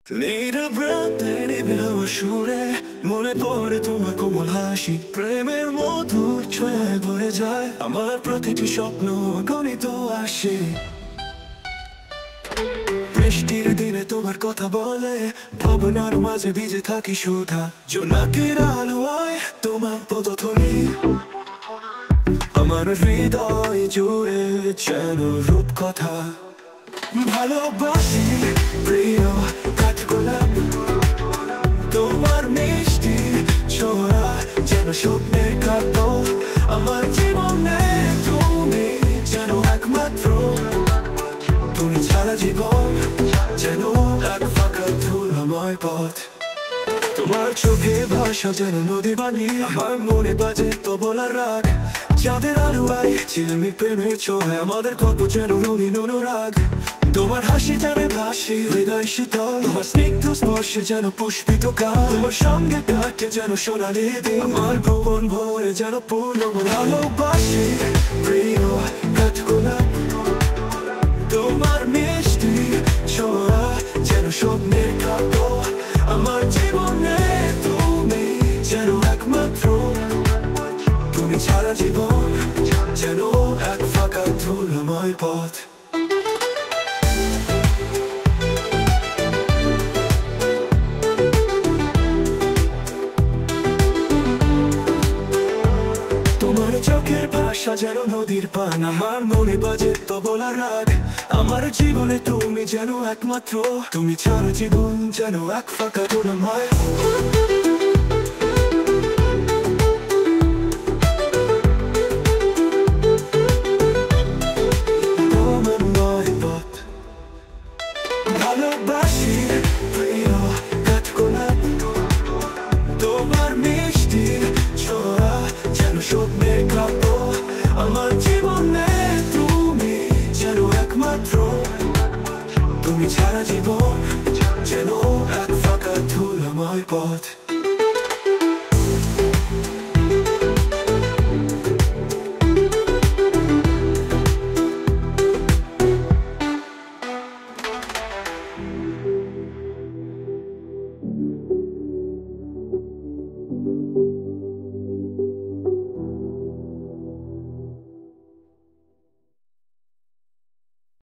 নিরবতা সুরে মনে পড়ে তোমার কোমল হাসি, প্রেমের মধুর ছোঁয়ায় ভরে যায় আমার প্রতিটি স্বপ্ন গণিত আসে। বৃষ্টির দিনে তোমার কথা বলে ভাবনার মাঝে ভিজে থাকি সুধা, জোনাকের আলোয় তোমার পদধ্বনি আমার হৃদয় জুড়ে যেন রূপকথা। ভালোবাসি প্রিয় কাঠগোলাপ, তোমার মিষ্টি ছোঁয়া যেন স্বপ্নের কাব্য। আমার জীবনে তুমি যেন একমাত্র, তুমি ছাড়া জীবন যেন এক ফাঁকা ধুলাময় পথ। তোমার চোখে ভাষা যেন নদী বাণী, আমার মনে বাজে তবলার রাগ। চাঁদের আলোয় ঝিলমিল প্রেমের ছোঁয়ায় আমাদের গল্প যেন রঙিন অনুরাগ। তোমার হাসি যেন ভাসি হৃদয় শীতল, তোমার স্নিগ্ধ স্পর্শে যেন পুষ্পিত গান। তোমার সঙ্গে কাটে যেন সোনালি দিন, আমার ভুবন ভরে যেন পূর্ণ। ভালোবাসি প্রিয় কাঠগোলাপ, তোমার মিষ্টি ছোঁয়া যেন স্বপ্নের কাব্য। আমার জীবনে তুমি যেন একমাত্র, তুমি ছাড়া জীবন যেন এক ফাঁকা ধুলাময় পথ। তোমার চোখের ভাষা যেন নদীর পান, আমার মনে বাজে তবলার রাগ। আমার জীবনে তুমি যেন একমাত্র, তুমি ছাড়া জীবন যেন এক ফাঁকা ধুলাময়। ভালোবাসি প্রিয় কাঠগোলাপ, তোমার মিষ্টি ছোঁয়া যেন স্বপ্নের কাব্য। আমার জীবনে তুমি যেন একমাত্র, তুমি ছাড়া জীবন